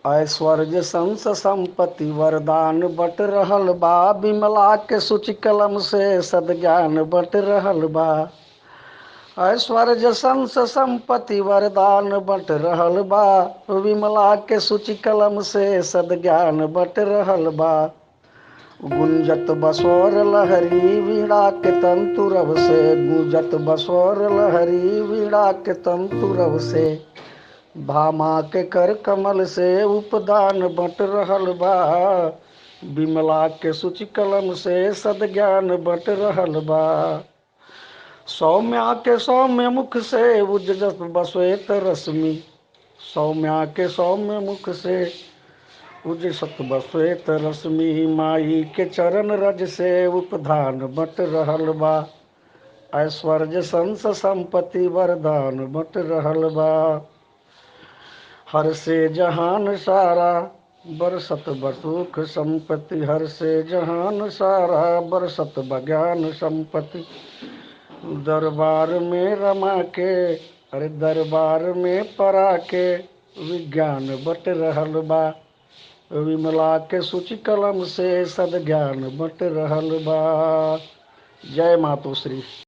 ऐश्वर्य sons संपत्ति वरदान बट रहल बा। बिमला के सूचि कलम से सद्ज्ञान बट रहल बा। ऐश्वर्य संस संपत्ति वरदान बट रहल बा। विमला के सूचि कलम से सद्ज्ञान बट रहल बा। गुंजत बसोर लहरी वीणा के तंतु रव से। गुंजत बसोर लहरी वीणा के तंतु रव से। भामा के कर कमल से उपदान बट रहल बा। बिमला के सूचि कलम से सद्ज्ञान बट रहल बा। सौम्या के सौम्य मुख से उज्जत बसवेत रश्मि। सौम्या के सौम्य मुख से उज्जत बसवेत रश्मि। माई के चरण रज से उपधान बट रहल बा। ऐश्वर्य संस संपत्ति वरदान बट रहल बा। हर से जहान सारा बरसत बटुक संपत्ति। हर से जहान सारा बरसत बज्ञान संपत्ति। दरबार में रमा के अरे दरबार में परा के विज्ञान बट रहल बा। विमला के सूचि कलम से सद्ज्ञान बट रहल बा। जय मातोश्री।